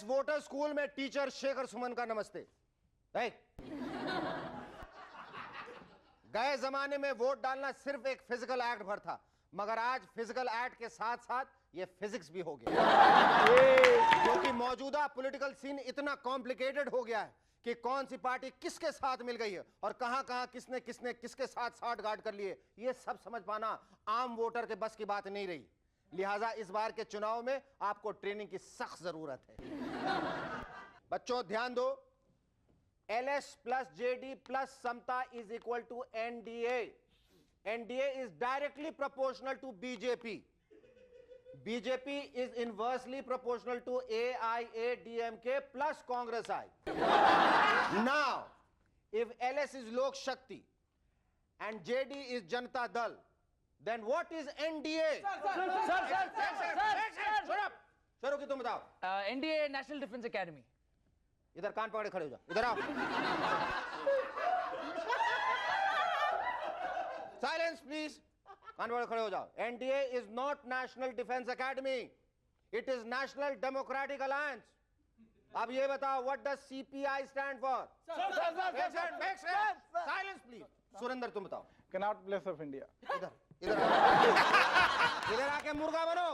Voter school में teacher Shekhar Suman का नमस्ते। गए जमाने में वोट डालना सिर्फ एक फिजिकल एक्ट भर था, मगर आज फिजिकल एक्ट के साथ साथ ये फिजिक्स भी हो गया, क्योंकि मौजूदा पॉलिटिकल सीन इतना कॉम्प्लिकेटेड हो गया है कि कौन सी पार्टी किसके साथ मिल गई है और कहां किसने किसने किसके साथ साठगांठ कर लिए, ये सब समझ पाना आम वोटर के बस की बात नहीं रही। लिहाजा इस बार के चुनाव में आपको ट्रेनिंग की सख्त जरूरत है। बच्चों ध्यान दो, LS plus JD plus Samta is equal to NDA. NDA is directly proportional to BJP. BJP is inversely proportional to AIADMK plus Congress I. Now, if LS is Lok Shakti and JD is Janata Dal, then what is NDA? Sir. शुरू की तुम बताओ। NDA National Defense Academy. इधर कान पकड़े खड़े हो जाओ, इधर आओ। साइलेंस प्लीज, कान पकड़े खड़े हो जाओ। NDA is not National Defense Academy, it is National Democratic Alliance. अब ये बताओ, what does CPI stand for? Make sense. Silence please. Surendra तुम बताओ। Connaught Place of India. इधर आके मुर्गा बनो।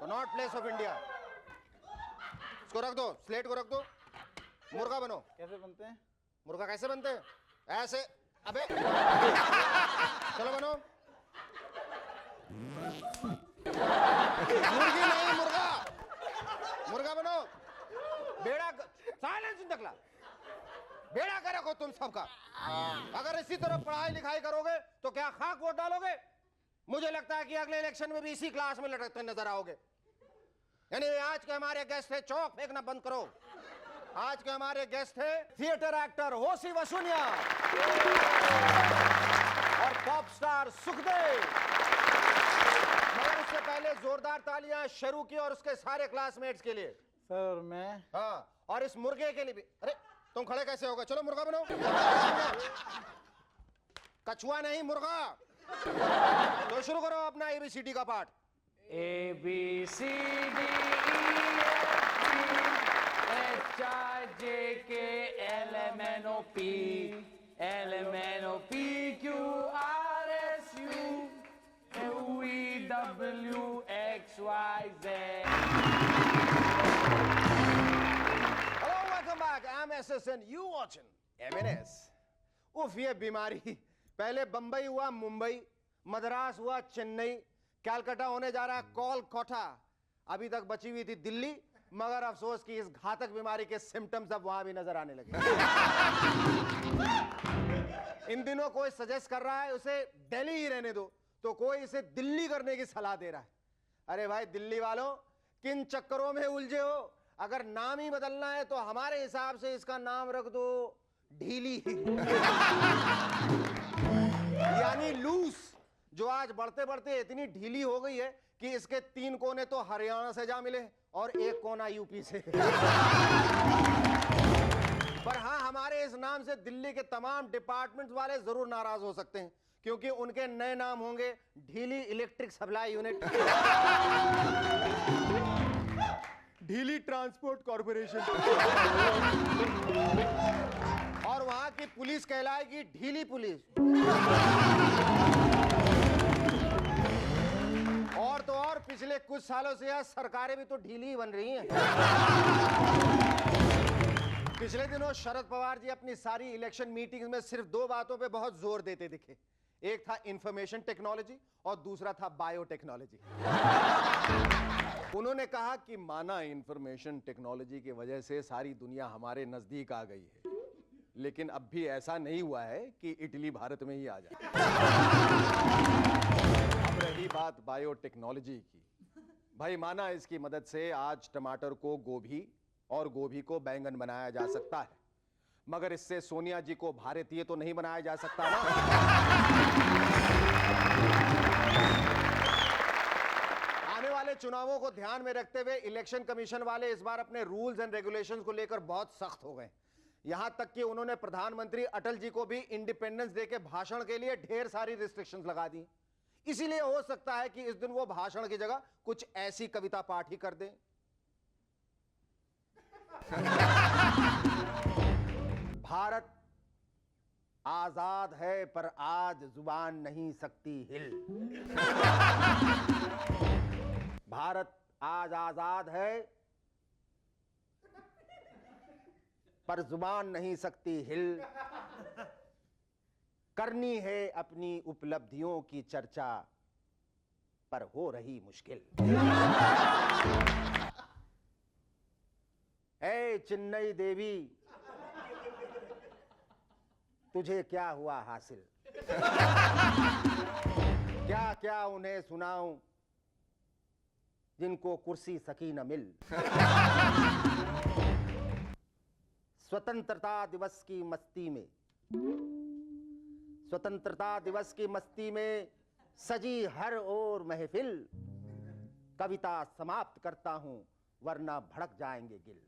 Connaught Place of India. इसको रख दो, स्लेट को रख दो, मुर्गा बनो। कैसे बनते हैं? मुर्गा कैसे बनते हैं? ऐसे, अबे चलो बनो। मुर्गी नहीं, मुर्गा, मुर्गा बनो। बेड़ा, साइलेंस निकला, बेड़ा कर रखो तुम सबका। अगर इसी तरह पढ़ाई लिखाई करोगे तो क्या खाक वोट डालोगे? मुझे लगता है कि अगले इलेक्शन में भी इसी क्लास में लटकते नजर आओगे। यानी आज के हमारे गेस्ट थे, चौक फेंकना बंद करो। आज के हमारे गेस्ट थे थिएटर एक्टर होशी वसूनिया और पॉप स्टार सुखदेव। मगर उससे पहले जोरदार तालियां शुरू की और उसके सारे क्लासमेट्स के लिए। सर मैं हाँ, और इस मुर्गे के लिए भी। अरे तुम खड़े कैसे हो गए? चलो मुर्गा बनो। कछुआ नहीं, मुर्गा। तो शुरू करो अपना ABCD का पाठ। ABCD HIJK LMNOP QRSU UVWXYZ. Hello, welcome back. I'm SSN. You watching MNS. उफ, ये बीमारी पहले बंबई हुआ मुंबई, मद्रास हुआ चेन्नई, कैलकाटा होने जा रहा है कोलकाता, अभी तक बची हुई थी दिल्ली, मगर अफसोस कि इस घातक बीमारी के सिम्टम्स अब वहां भी नजर आने लगे। इन दिनों कोई सजेस्ट कर रहा है उसे दिल्ली ही रहने दो, तो कोई इसे दिल्ली करने की सलाह दे रहा है। अरे भाई दिल्ली वालों, किन चक्करों में उलझे हो? अगर नाम ही बदलना है तो हमारे हिसाब से इसका नाम रख दो ढीली, यानी लूस, जो आज बढ़ते बढ़ते इतनी ढीली हो गई है कि इसके 3 कोने तो हरियाणा से जा मिले और 1 कोना यूपी से। पर हाँ, हमारे इस नाम से दिल्ली के तमाम डिपार्टमेंट्स वाले जरूर नाराज हो सकते हैं, क्योंकि उनके नए नाम होंगे ढीली इलेक्ट्रिक सप्लाई यूनिट, ढीली ट्रांसपोर्ट कॉर्पोरेशन, और वहां की पुलिस कहलाएगी ढीली पुलिस। और तो और पिछले कुछ सालों से यह सरकारें भी तो ढीली ही बन रही हैं। पिछले दिनों शरद पवार जी अपनी सारी इलेक्शन मीटिंग्स में सिर्फ 2 बातों पे बहुत जोर देते दिखे। एक था इंफॉर्मेशन टेक्नोलॉजी और दूसरा था बायोटेक्नोलॉजी। उन्होंने कहा कि माना इंफॉर्मेशन टेक्नोलॉजी की वजह से सारी दुनिया हमारे नजदीक आ गई है, लेकिन अब भी ऐसा नहीं हुआ है कि इटली भारत में ही आ जाए। अब रही बात बायोटेक्नोलॉजी की, भाई माना इसकी मदद से आज टमाटर को गोभी और गोभी को बैंगन बनाया जा सकता है, मगर इससे सोनिया जी को भारतीय तो नहीं बनाया जा सकता ना। आने वाले चुनावों को ध्यान में रखते हुए इलेक्शन कमीशन वाले इस बार अपने रूल्स एंड रेगुलेशंस को लेकर बहुत सख्त हो गए। यहां तक कि उन्होंने प्रधानमंत्री अटल जी को भी इंडिपेंडेंस डे के भाषण के लिए ढेर सारी रिस्ट्रिक्शंस लगा दी। इसीलिए हो सकता है कि इस दिन वो भाषण की जगह कुछ ऐसी कविता पाठ ही कर दें। भारत आजाद है पर आज जुबान नहीं सकती हिल। भारत आज आजाद है पर जुबान नहीं सकती हिल। करनी है अपनी उपलब्धियों की चर्चा पर हो रही मुश्किल। ऐ चिन्नई देवी तुझे क्या हुआ हासिल? क्या क्या उन्हें सुनाऊं जिनको कुर्सी सकी न मिल। स्वतंत्रता दिवस की मस्ती में, स्वतंत्रता दिवस की मस्ती में सजी हर ओर महफिल। कविता समाप्त करता हूं वरना भड़क जाएंगे गिल।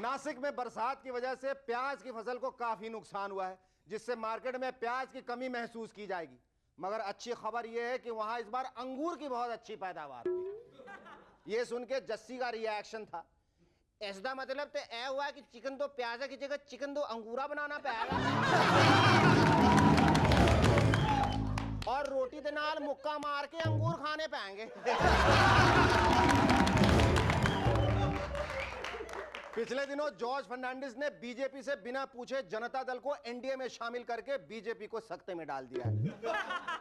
नासिक में बरसात की वजह से प्याज की फसल को काफी नुकसान हुआ है, जिससे मार्केट में प्याज की कमी महसूस की जाएगी। मगर अच्छी खबर यह है कि वहां इस बार अंगूर की बहुत अच्छी पैदावार हुई। ये सुन के जस्सी का रिएक्शन था, ऐसा मतलब तो ऐ हुआ कि चिकन तो प्याजा की जगह चिकन तो अंगूरा बनाना पड़ेगा और रोटी के नाल मुक्का मार के अंगूर खाने पाएंगे। पिछले दिनों जॉर्ज फर्नांडिस ने बीजेपी से बिना पूछे जनता दल को एनडीए में शामिल करके बीजेपी को सख्ते में डाल दिया है।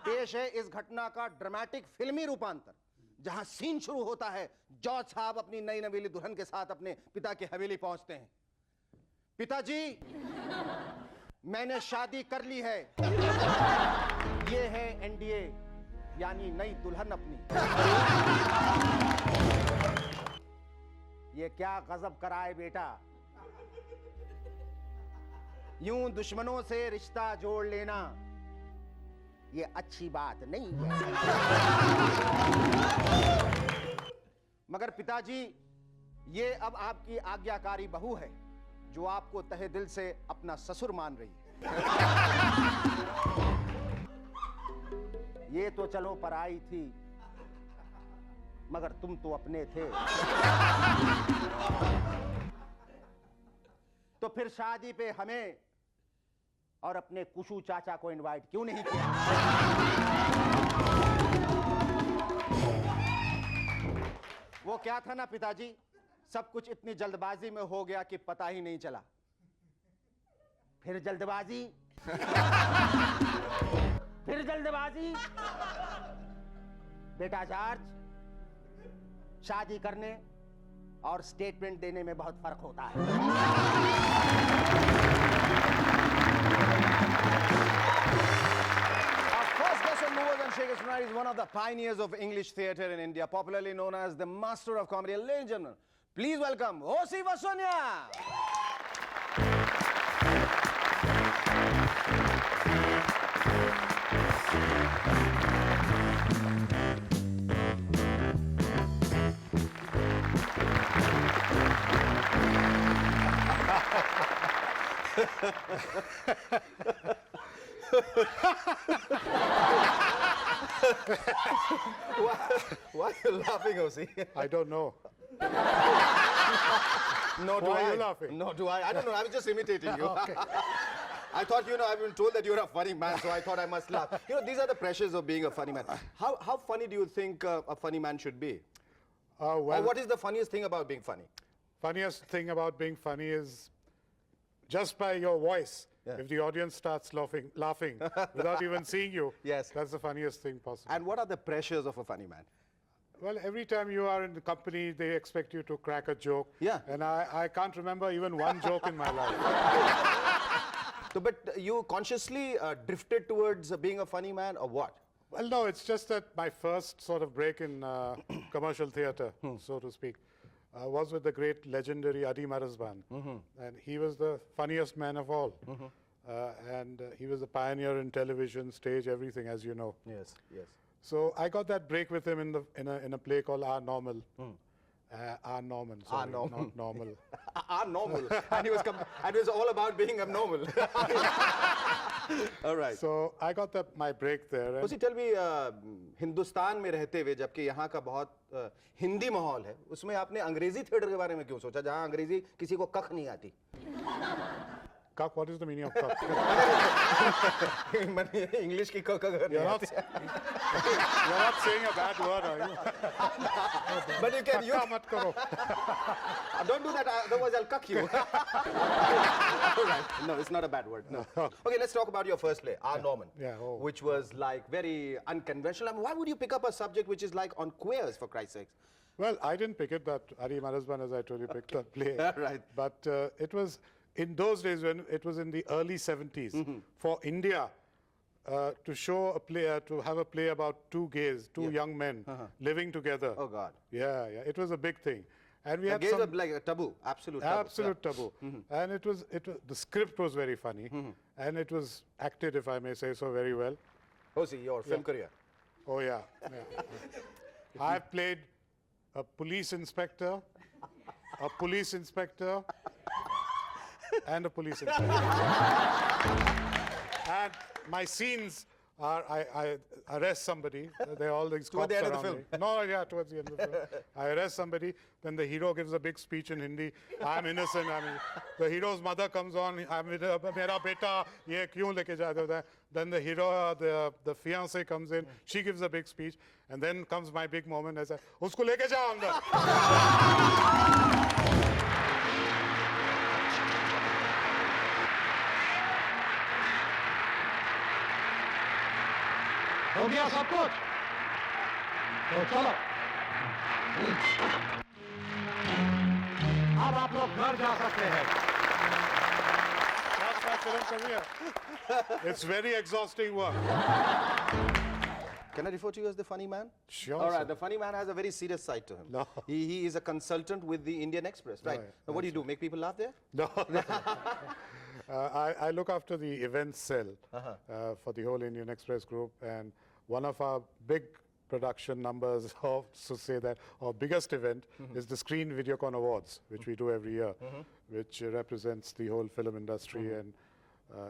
पेश है इस घटना का ड्रामेटिक फिल्मी रूपांतर, जहां सीन शुरू होता है। जॉर्ज साहब अपनी नई नवेली दुल्हन के साथ अपने पिता की हवेली पहुंचते हैं। पिताजी, मैंने शादी कर ली है। ये है एनडीए, यानी नई दुल्हन अपनी। ये क्या गजब कराए बेटा, यूं दुश्मनों से रिश्ता जोड़ लेना ये अच्छी बात नहीं है। मगर पिताजी, ये अब आपकी आज्ञाकारी बहू है जो आपको तहे दिल से अपना ससुर मान रही है। ये तो चलो पराई थी, मगर तुम तो अपने थे। तो फिर शादी पे हमें और अपने कुशू चाचा को इनवाइट क्यों नहीं किया? वो क्या था ना पिताजी, सब कुछ इतनी जल्दबाजी में हो गया कि पता ही नहीं चला। फिर जल्दबाजी, फिर जल्दबाजी। बेटा जॉर्ज, शादी करने और स्टेटमेंट देने में बहुत फर्क होता है। Our first guest on Movers and Shakers tonight is one of the pioneers of English theatre in India, popularly known as the Master of Comedy. Ladies and gentlemen, please welcome O.C. Vasonia. Why are you laughing, O.C.? I don't know. No, do Why I? are you laughing? No, do I? I don't know. I was just imitating you. Okay. I thought, I've been told that you're a funny man, so I thought I must laugh. These are the pressures of being a funny man. How funny do you think a funny man should be? Or what is the funniest thing about being funny? Funniest thing about being funny is just by your voice. Yeah. If the audience starts laughing without even seeing you, Yes. that's the funniest thing possible. And what are the pressures of a funny man? Well, every time you are in the company, they expect you to crack a joke. Yeah. And I can't remember even one joke in my life. So, but you consciously drifted towards being a funny man, or what? Well, no, it's just that my first sort of break in commercial theatre, so to speak, was with the great legendary Adi Marasban. And he was the funniest man of all. And he was a pioneer in television, stage, everything, as you know. Yes, yes. So I got that break with him in a play called Our Normal. R. Norman. Sorry, Norman. not normal. Normal. And it was all about being abnormal. All right. So I got my break there. And Usi, tell me, Hindustan में रहते हुए जबकि यहाँ का बहुत हिंदी माहौल है, उसमें आपने अंग्रेजी थिएटर के बारे में क्यों सोचा, जहाँ अंग्रेजी किसी को कख नहीं आती? Cuck, what is the meaning of cuck? English की कख अगर You're नहीं not, आती। you're not saying a bad word, are you? But you can, Kakka mat karo. don't do that, otherwise I'll cuck you. All right. No, it's not a bad word. No. Okay, let's talk about your first play, R. Norman, Yeah, oh. which was like very unconventional. I mean, why would you pick up a subject which is like on queers, for Christ's sakes? Well, I didn't pick it, but Ari Marasban, as I told you, picked that play. Right. But it was in those days when it was in the early 70s for India to show a play, to have a play about two gays, two young men living together. Oh God. Yeah, yeah, it was a big thing. And we The had gays some were like a taboo, absolute taboo. absolute taboo. And it was the script was very funny, and it was acted, if I may say so, very well. Oh, see, your film career. Oh yeah. I've played a police inspector, and a police inspector. And my scenes are I arrest somebody. They're all these Toward cops the end of the around me. No, yeah, towards the end of the film. I arrest somebody. Then the hero gives a big speech in Hindi. I'm innocent. I mean, the hero's mother comes on. Mera beta, ye kyun leke jate ho? Then the hero, the fiancée comes in. She gives a big speech, and then comes my big moment. I say, usko leke jao andar. हो गया सब कुछ तो चलो अब आप लोग घर जा सकते हैं That's my film career. It's very exhausting work. Can I refer to you as the funny man? Sure, All right, sir. the funny man has a very serious side to him. No. He is a consultant with the Indian Express, right? yeah, Now, what do you do? Make people laugh there? No. I look after the events cell for the whole Indian Express group, and one of our big production numbers, or to say that, our biggest event is the Screen Videocon Awards, which we do every year, which represents the whole film industry, and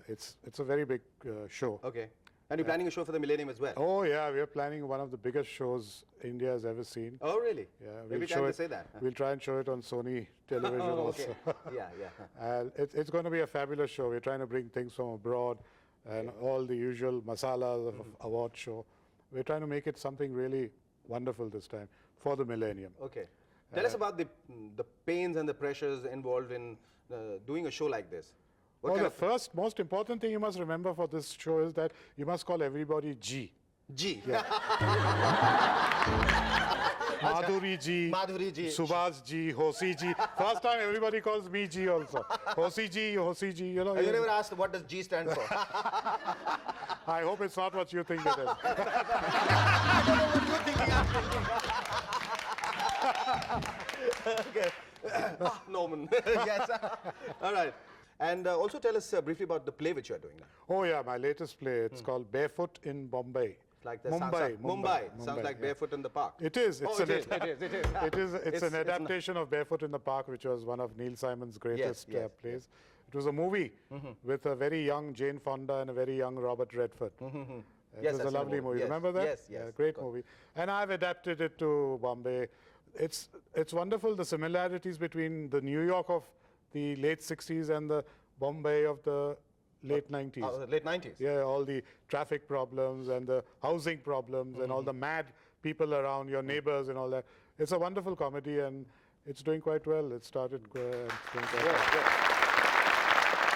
it's a very big show. Okay. And you're planning a show for the Millennium as well? Oh yeah, we are planning one of the biggest shows India has ever seen. Oh, really? Yeah, Maybe show time to it. say that. We'll try and show it on Sony television Oh, also. okay. Yeah, yeah. It's going to be a fabulous show. We're trying to bring things from abroad and all the usual masalas of award show. We're trying to make it something really wonderful this time for the Millennium. Okay. Tell us about the pains and the pressures involved in doing a show like this. What Well, kind the first most important thing you must remember for this show is that you must call everybody G. G. Madhuri G, Madhuri G. Subhas G, Hosi G. First time everybody calls me G also. Hosi G, you know. You never asked what does G stand for? I hope it's not what you think it is. Okay. Norman. Yes. All right. And also tell us briefly about the play which you are doing now. Oh yeah, my latest play. It's called Barefoot in Bombay. Like the Mumbai. Sounds like yeah. Barefoot in the Park. It is. It's Oh, it is. It's an adaptation of Barefoot in the Park, which was one of Neil Simon's greatest yes, plays. It was a movie with a very young Jane Fonda and a very young Robert Redford. It Yes, was I've a seen the lovely movie. movie. Yes, Remember that? yes, yes, Yeah, of great course. movie. And I've adapted it to Bombay. It's wonderful, the similarities between the New York of the late 60s and the Bombay of the late 90s. Late 90s. Yeah, all the traffic problems and the housing problems and all the mad people around, your neighbors and all that. It's a wonderful comedy, and it's doing quite well. It started it's doing quite well.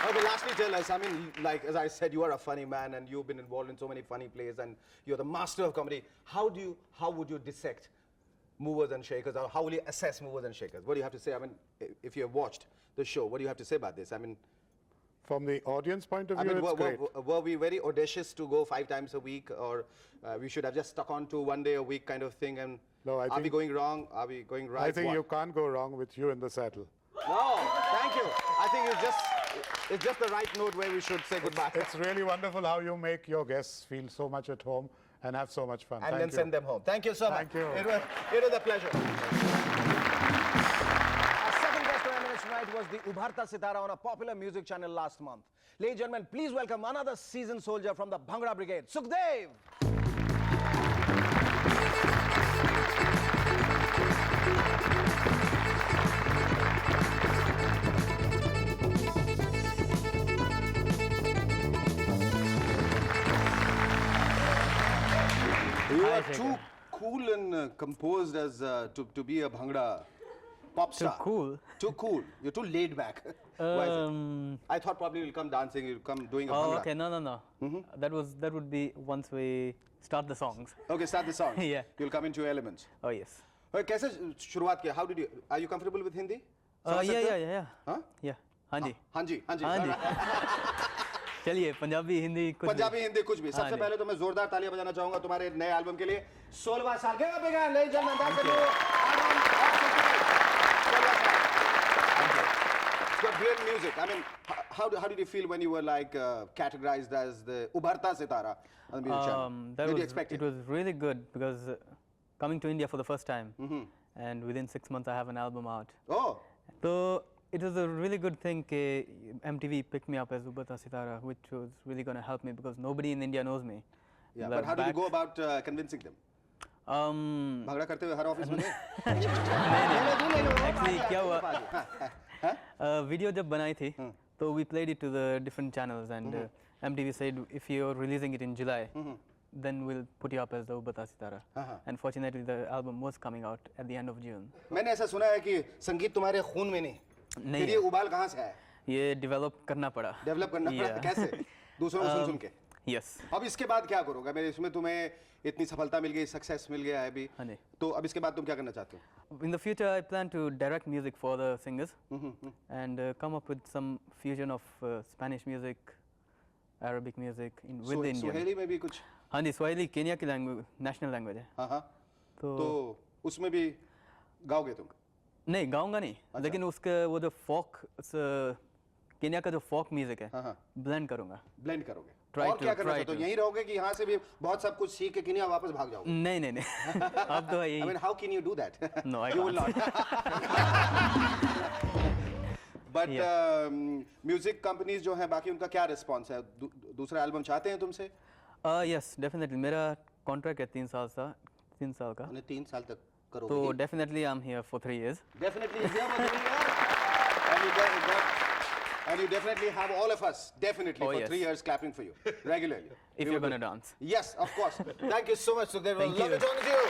Okay, lastly, tell us, I mean, like, as I said, you are a funny man and you've been involved in so many funny plays and you're the master of comedy. How would you dissect movers and shakers, or how will you assess movers and shakers? What do you have to say? I mean, if you have watched the show, what do you have to say about this? I mean, From the audience point of I view, mean, it's great. were we very audacious to go 5 times a week, or we should have just stuck on to 1 day a week kind of thing? And No, I are we think- going wrong? Are we going right? I think What? you can't go wrong with you in the saddle. No, thank you. I think it's just the right note where we should say goodbye. It's really wonderful how you make your guests feel so much at home and have so much fun. And Thank then you. send them home. Thank you so much. Thank you. It was a pleasure. fight was the Ubharta Sitara on a popular music channel last month. Ladies and gentlemen, please welcome another seasoned soldier from the Bhangra Brigade, Sukhdev. You are too cool and composed as to be a Bhangra pop star. cool? Too cool. You're too laid back. Why is it? I thought probably you'll come dancing, you'll come doing a Oh, Bhangra. okay. No. That would be once we start the songs. Okay, start the song. Yeah. You'll come into your elements. Oh yes. Okay, कैसे शुरुआत किया? How did you? Are you comfortable with Hindi? समझ सकते हो? Yeah. हाँ? Yeah. हाँ जी. हाँ जी. हाँ जी. चलिए पंजाबी हिंदी कुछ भी. पंजाबी हिंदी कुछ भी. सबसे जी. पहले तो मैं जोरदार तालियां बजाना चाहूंगा तुम्हारे नए एल्बम के लिए. 16वां साल. Give a big hand, ladies and gentlemen. That's It's got great music. I mean, how did you feel when you were like categorized as the Ubharta Sitara on the music channel? That Did you was expect it was really good because coming to India for the first time, and within 6 months I have an album out. Oh. So it was a really good thing that MTV picked me up as Ubharta Sitara, which was really going to help me because nobody in India knows me. Yeah, but how did you go about convincing them? भागड़ा करते हुए हर office में Actually क्या हुआ video जब बनाई थी तो we played it to the different channels and MTV said if you're releasing it in July then we'll put you up as the Ubharta Sitara. And fortunately the album was coming out at the end of June. मैंने ऐसा सुना है कि संगीत तुम्हारे खून में नहीं. फिर ये उबाल कहाँ से आया? ये डेवलप करना पड़ा. डेवलप करना पड़ा कैसे? दूसरों को सुन के. Yes. अब इसके बाद क्या करोगे? मेरे इसमें तुम्हें इतनी सफलता मिल गई, सक्सेस मिल गया है अभी. हाँ जी. तो अब इसके बाद तुम क्या करना चाहते हो? In the future, I plan to direct music for the singers and come up with some fusion of Spanish music, Arabic music with the Indian. Suheli में भी कुछ? हाँ जी, Swahili केन्या की लैंग्वेज, नेशनल लैंग्वेज है. हाँ. तो उसमें भी गाओगे तुम? नहीं गाऊंगा नहीं, लेकिन उसका वो जो फोक केन्या का जो फोक म्यूजिक है, ब्लेंड करूंगा. ब्लेंड करोगे? Try और to, क्या करना try चाहते हो? to. यहीं रहोगे कि यहाँ से भी बहुत सब कुछ सीख के केन्या वापस भाग जाओगे? नहीं. अब तो I यही. mean, how can you do that? No, I You will can't. not. But music companies जो हैं बाकी उनका क्या रिस्पॉन्स है? दूसरा एल्बम चाहते हैं तुमसे? Yes, definitely. मेरा कॉन्ट्रैक्ट है 3 साल का. उन्हें 3 साल तक करोगे? तो definitely I'm here for 3 years. Definitely is here for 3 years. And you definitely have all of us definitely for yes. 3 years clapping for you regularly. If you're gonna dance. Yes, of course. Thank you so much, Sukhdev. It was Thank you. lovely talking to you.